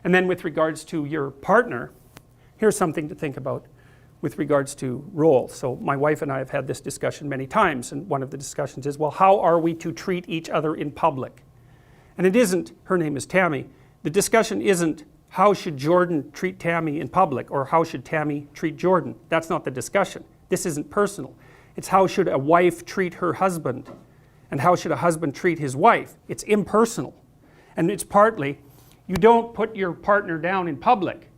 And then with regards to your partner, here's something to think about with regards to roles. So my wife and I have had this discussion many times, and one of the discussions is, well, how are we to treat each other in public? And it isn't, her name is Tammy, the discussion isn't how should Jordan treat Tammy in public or how should Tammy treat Jordan. That's not the discussion. This isn't personal. It's how should a wife treat her husband and how should a husband treat his wife. It's impersonal. And it's partly, you don't put your partner down in public.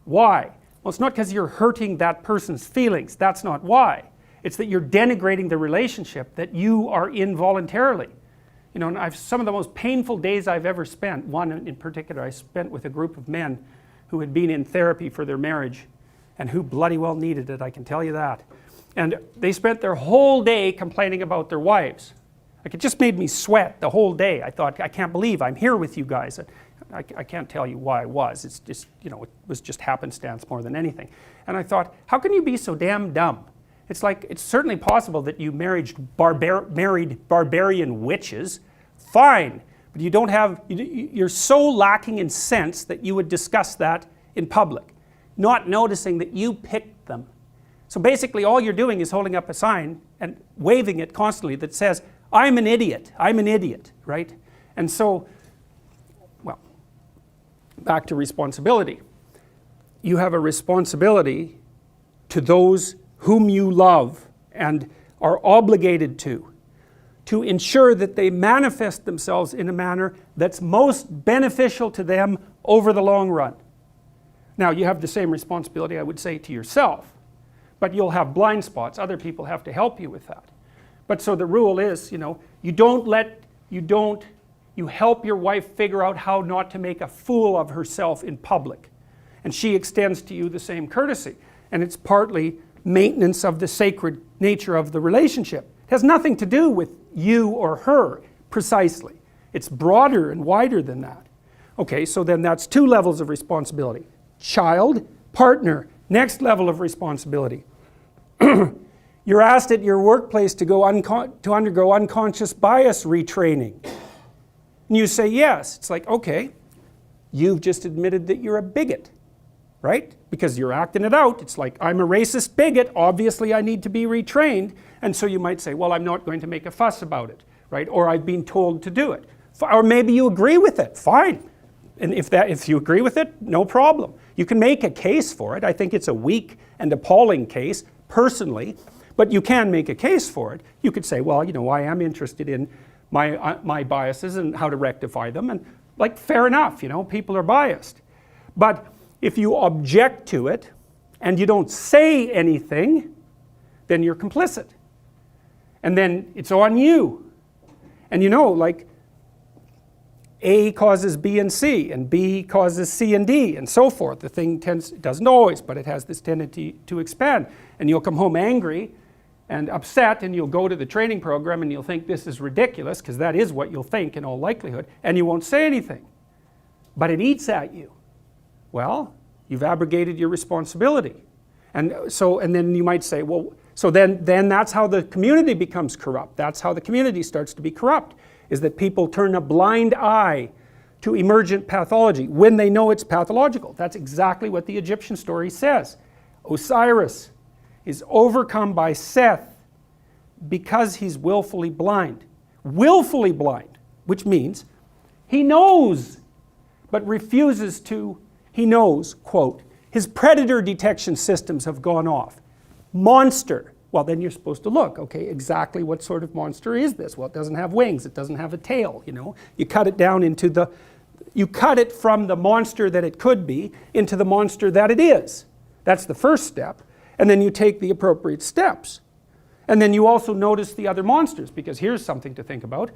Why? Well, it's not because you're hurting that person's feelings. That's not why. It's that you're denigrating the relationship that you are in voluntarily. You know, and some of the most painful days I've ever spent, one in particular I spent with a group of men who had been in therapy for their marriage and who bloody well needed it, I can tell you that. And they spent their whole day complaining about their wives. Like, it just made me sweat the whole day. I thought, I can't believe I'm here with you guys. I can't tell you why I was. It's just, you know, it was just happenstance more than anything. And I thought, how can you be so damn dumb? It's like, it's certainly possible that you married barbarian witches. Fine. But you don't have, you're so lacking in sense that you would discuss that in public. Not noticing that you picked them. So basically all you're doing is holding up a sign and waving it constantly that says, I'm an idiot, right? And so, well, back to responsibility. You have a responsibility to those whom you love and are obligated to ensure that they manifest themselves in a manner that's most beneficial to them over the long run. Now, you have the same responsibility, I would say, to yourself, but you'll have blind spots. Other people have to help you with that. But so the rule is, you know, you help your wife figure out how not to make a fool of herself in public. And she extends to you the same courtesy. And it's partly maintenance of the sacred nature of the relationship. It has nothing to do with you or her, precisely. It's broader and wider than that. Okay, so then that's two levels of responsibility. Child, partner, next level of responsibility. You're asked at your workplace to undergo unconscious bias retraining. And you say yes. It's like, okay, you've just admitted that you're a bigot, right? Because you're acting it out. It's like, I'm a racist bigot, obviously I need to be retrained. And so you might say, well, I'm not going to make a fuss about it, right? Or I've been told to do it. Or maybe you agree with it, fine. And if you agree with it, no problem. You can make a case for it. I think it's a weak and appalling case, personally, but you can make a case for it. You could say, well, you know, I am interested in my biases and how to rectify them, and like, fair enough, you know, people are biased. But if you object to it and you don't say anything, then you're complicit. And then it's on you. And you know, like, A causes B and C, and B causes C and D, and so forth. The thing it doesn't always, but it has this tendency to expand. And you'll come home angry and upset, and you'll go to the training program and you'll think this is ridiculous, because that is what you'll think in all likelihood, and you won't say anything. But it eats at you. Well, you've abrogated your responsibility. And then you might say, well, so then that's how the community becomes corrupt. That's how the community starts to be corrupt, is that people turn a blind eye to emergent pathology when they know it's pathological. That's exactly what the Egyptian story says. Osiris is overcome by Seth because he's willfully blind. Willfully blind, which means he knows, but refuses to, he knows, quote, his predator detection systems have gone off. Monster. Well, then you're supposed to look, okay, exactly what sort of monster is this? Well, it doesn't have wings, it doesn't have a tail, you know. You cut it down into you cut it from the monster that it could be into the monster that it is. That's the first step. And then you take the appropriate steps. And then you also notice the other monsters, because here's something to think about.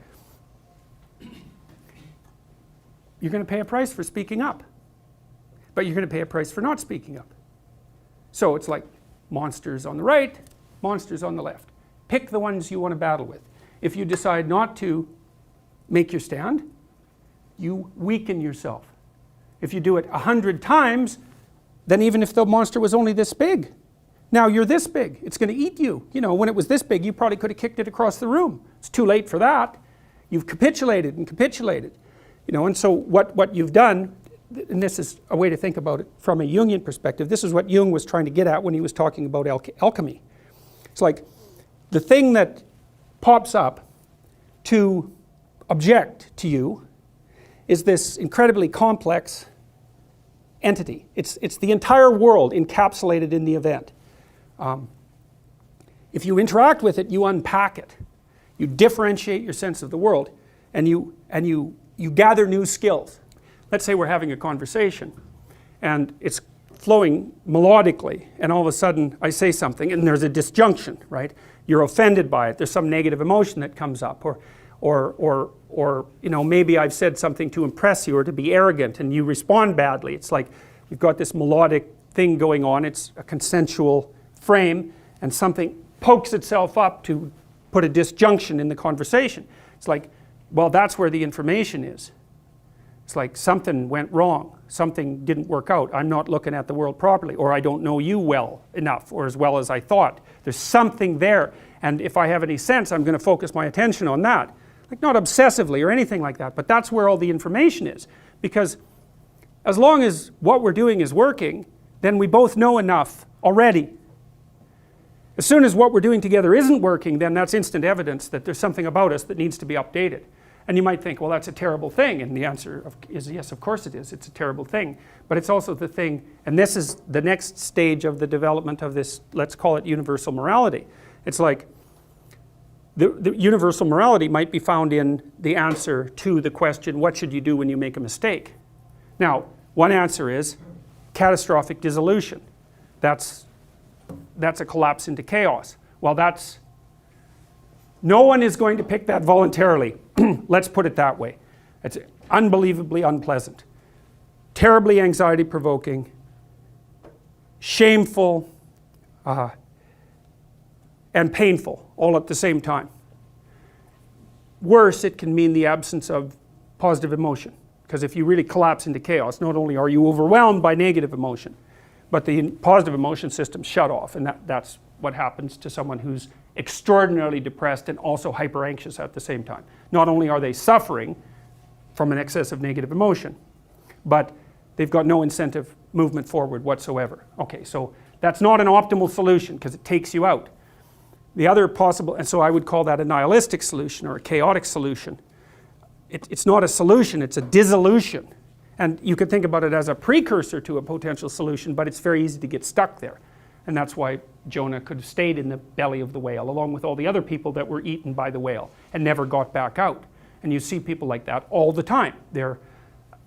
You're going to pay a price for speaking up, but you're going to pay a price for not speaking up. So it's like monsters on the right, monsters on the left. Pick the ones you want to battle with. If you decide not to make your stand, you weaken yourself. If you do it 100 times, then even if the monster was only this big, now you're this big. It's going to eat you. You know, when it was this big, you probably could have kicked it across the room. It's too late for that. You've capitulated and capitulated. You know, and so what you've done and this is a way to think about it from a Jungian perspective, this is what Jung was trying to get at when he was talking about alchemy. It's like the thing that pops up to object to you is this incredibly complex entity. It's the entire world encapsulated in the event. If you interact with it, you unpack it. You differentiate your sense of the world, and you gather new skills. Let's say we're having a conversation, and it's flowing melodically, and all of a sudden I say something, and there's a disjunction, right? You're offended by it. There's some negative emotion that comes up, or you know, maybe I've said something to impress you or to be arrogant, and you respond badly. It's like you've got this melodic thing going on. It's a consensual frame, and something pokes itself up to put a disjunction in the conversation. It's like, well, that's where the information is. It's like something went wrong, something didn't work out, I'm not looking at the world properly, or I don't know you well enough, or as well as I thought. There's something there, and if I have any sense, I'm going to focus my attention on that. Like, not obsessively or anything like that, but that's where all the information is. Because as long as what we're doing is working, then we both know enough already. As soon as what we're doing together isn't working, then that's instant evidence that there's something about us that needs to be updated. And you might think, well, that's a terrible thing, and the answer is yes, of course it is. It's a terrible thing, but it's also the thing, and this is the next stage of the development of this, let's call it universal morality. It's like the universal morality might be found in the answer to the question, what should you do when you make a mistake? Now, one answer is catastrophic dissolution. That's a collapse into chaos. Well, no one is going to pick that voluntarily. Let's put it that way. It's unbelievably unpleasant, terribly anxiety provoking, shameful, and painful all at the same time. Worse, it can mean the absence of positive emotion, because if you really collapse into chaos, not only are you overwhelmed by negative emotion, but the positive emotion system shut off, and that's what happens to someone who's extraordinarily depressed and also hyper anxious at the same time. Not only are they suffering from an excess of negative emotion, but they've got no incentive movement forward whatsoever. Okay, so that's not an optimal solution because it takes you out. The other possible, and so I would call that a nihilistic solution or a chaotic solution. It's not a solution, it's a dissolution. And you could think about it as a precursor to a potential solution, but it's very easy to get stuck there. And that's why Jonah could have stayed in the belly of the whale along with all the other people that were eaten by the whale and never got back out. And you see people like that all the time. Their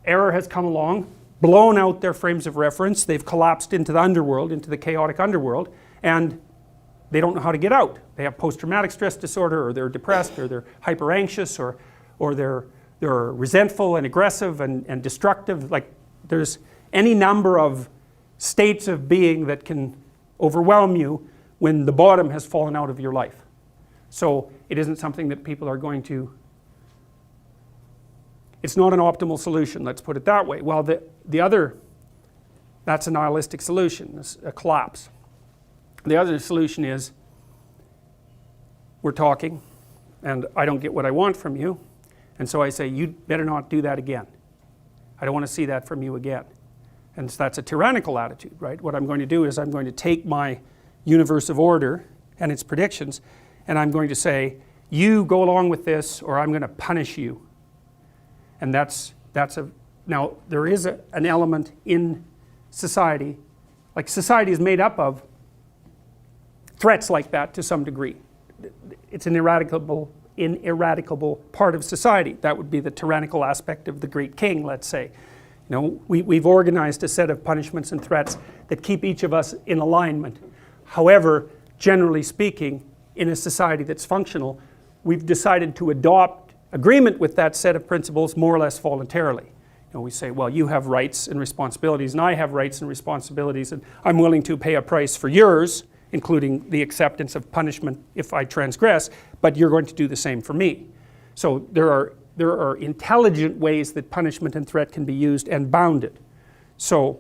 error has come along, blown out their frames of reference, they've collapsed into the underworld, into the chaotic underworld, and they don't know how to get out. They have post-traumatic stress disorder, or they're depressed, or they're hyper anxious, or they're resentful and aggressive and destructive. Like, there's any number of states of being that can overwhelm you when the bottom has fallen out of your life. So it isn't something that people are going to, it's not an optimal solution, let's put it that way. Well, the other, that's a nihilistic solution, a collapse. The other solution is, we're talking, and I don't get what I want from you, and so I say, you better not do that again. I don't want to see that from you again. And so that's a tyrannical attitude, right? What I'm going to do is I'm going to take my universe of order and its predictions, and I'm going to say, you go along with this, or I'm going to punish you. And now there is an element in society, like society is made up of threats like that to some degree. It's an ineradicable part of society. That would be the tyrannical aspect of the great king, let's say. You know, we've organized a set of punishments and threats that keep each of us in alignment. However, generally speaking, in a society that's functional, we've decided to adopt agreement with that set of principles more or less voluntarily. You know, we say, well, you have rights and responsibilities, and I have rights and responsibilities, and I'm willing to pay a price for yours, including the acceptance of punishment if I transgress, but you're going to do the same for me. So there are intelligent ways that punishment and threat can be used and bounded. So,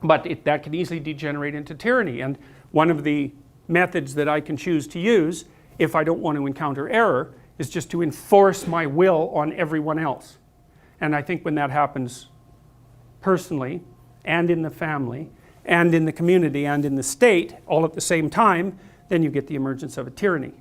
but that can easily degenerate into tyranny. And one of the methods that I can choose to use, if I don't want to encounter error, is just to enforce my will on everyone else. And I think when that happens, personally and in the family and in the community and in the state all at the same time, then you get the emergence of a tyranny.